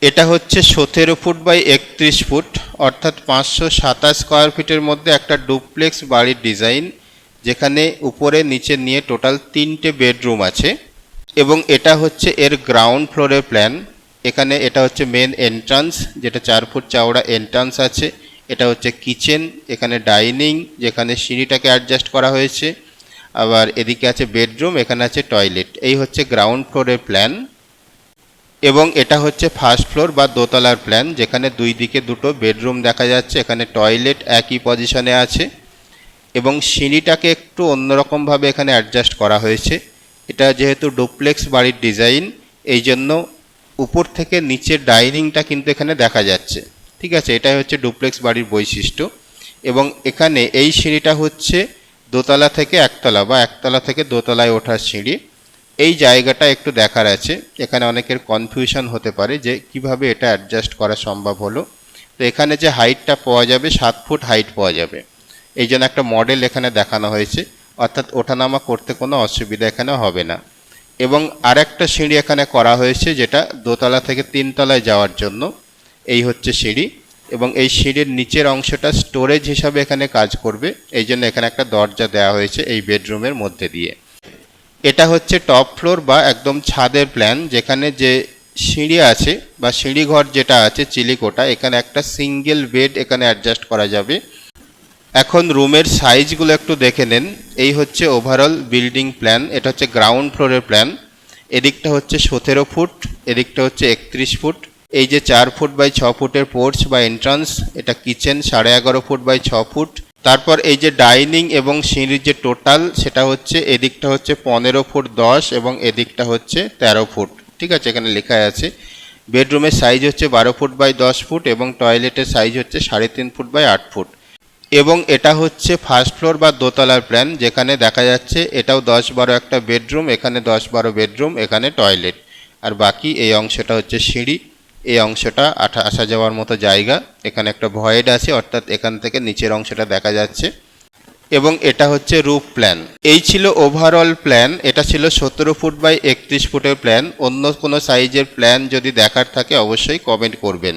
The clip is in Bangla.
এটা হচ্ছে 17 ফুট বাই 31 ফুট অর্থাৎ 527 স্কোয়ার ফিটের মধ্যে একটা ডুপ্লেক্স বাড়ির ডিজাইন, যেখানে উপরে নিচে নিয়ে টোটাল 3টে বেডরুম আছে। এবং এটা হচ্ছে এর গ্রাউন্ড ফ্লোরের প্ল্যান। এখানে এটা হচ্ছে মেন এন্ট্রান্স, যেটা 4 ফুট চওড়া এন্ট্রান্স আছে। এটা হচ্ছে কিচেন, এখানে ডাইনিং যেখানে সিঁড়িটাকে অ্যাডজাস্ট করা হয়েছে। আবার এদিকে আছে বেডরুম, এখানে আছে টয়লেট। এই হচ্ছে গ্রাউন্ড ফ্লোরের প্ল্যান। এবং এটা হচ্ছে ফার্স্ট ফ্লোর বা দোতলার প্ল্যান, যেখানে দুই দিকে দুটো বেডরুম দেখা যাচ্ছে। এখানে টয়লেট একই পজিশনে আছে এবং সিঁড়িটাকে একটু অন্যরকমভাবে এখানে অ্যাডজাস্ট করা হয়েছে। এটা যেহেতু ডুপ্লেক্স বাড়ির ডিজাইন, এই জন্য উপর থেকে নিচের ডাইনিংটা কিন্তু এখানে দেখা যাচ্ছে। ঠিক আছে, এটাই হচ্ছে ডুপ্লেক্স বাড়ির বৈশিষ্ট্য। এবং এখানে এই সিঁড়িটা হচ্ছে দোতলা থেকে একতলা বা একতলা থেকে দোতলায় ওঠার সিঁড়ি। এই জায়গাটা একটু দেখার আছে, এখানে অনেকের কনফিউশন হতে পারে যে কিভাবে এটা অ্যাডজাস্ট করা সম্ভব হলো। তো এখানে যে হাইটটা পাওয়া যাবে 7 ফুট হাইট পাওয়া যাবে, এই জন্য একটা মডেল এখানে দেখানো হয়েছে, অর্থাৎ ওঠানামা করতে কোনো অসুবিধা এখানে হবে না। এবং আরেকটা সিঁড়ি এখানে করা হয়েছে, যেটা দোতলা থেকে 3তলায় যাওয়ার জন্য। এই হচ্ছে সিঁড়ি এবং এই সিঁড়ির নিচের অংশটা স্টোরেজ হিসাবে এখানে কাজ করবে, এই জন্য এখানে একটা দরজা দেওয়া হয়েছে এই বেডরুমের মধ্যে দিয়ে। এটা হচ্ছে টপ ফ্লোর বা একদম ছাদের প্ল্যান, যেখানে যে সিঁড়ি আছে বা সিঁড়িঘর যেটা আছে চিলিকোটা, এখানে একটা সিঙ্গেল বেড এখানে অ্যাডজাস্ট করা যাবে। এখন রুমের সাইজগুলো একটু দেখে নেন। এই হচ্ছে ওভারঅল বিল্ডিং প্ল্যান, এটা হচ্ছে গ্রাউন্ড ফ্লোরের প্ল্যান। এদিকটা হচ্ছে 17 ফুট, এদিকটা হচ্ছে 31 ফুট। এই যে 4 ফুট বাই 6 ফুটের পোর্চ বা এন্ট্রান্স, এটা কিচেন 11.5 ফুট বাই 6 ফুট। তারপর এই যে ডাইনিং এবং সিঁড়ির যে টোটাল, সেটা হচ্ছে এদিকটা হচ্ছে 15 ফুট 10 এবং এদিকটা হচ্ছে 13 ফুট। ঠিক আছে, এখানে লেখা আছে। বেডরুমের সাইজ হচ্ছে 12 ফুট বাই 10 ফুট এবং টয়লেটের সাইজ হচ্ছে 3.5 ফুট বাই 8 ফুট। এবং এটা হচ্ছে ফার্স্ট ফ্লোর বা দোতলার প্ল্যান, যেখানে দেখা যাচ্ছে এটাও 10-12 একটা বেডরুম, এখানে 10-12 বেডরুম, এখানে টয়লেট। আর বাকি এই অংশটা হচ্ছে সিঁড়ি, এই অংশটা আসা যাওয়ার মতো জায়গা। এখানে একটা ভয়েড আছে, অর্থাৎ এখান থেকে নিচের অংশটা দেখা যাচ্ছে। এবং এটা হচ্ছে রুফ প্ল্যান। এই ছিল ওভারঅল প্ল্যান। এটা ছিল 17 ফুট বাই 31 ফুটের প্ল্যান। অন্য কোনো সাইজের প্ল্যান যদি দেখার থাকে অবশ্যই কমেন্ট করবেন।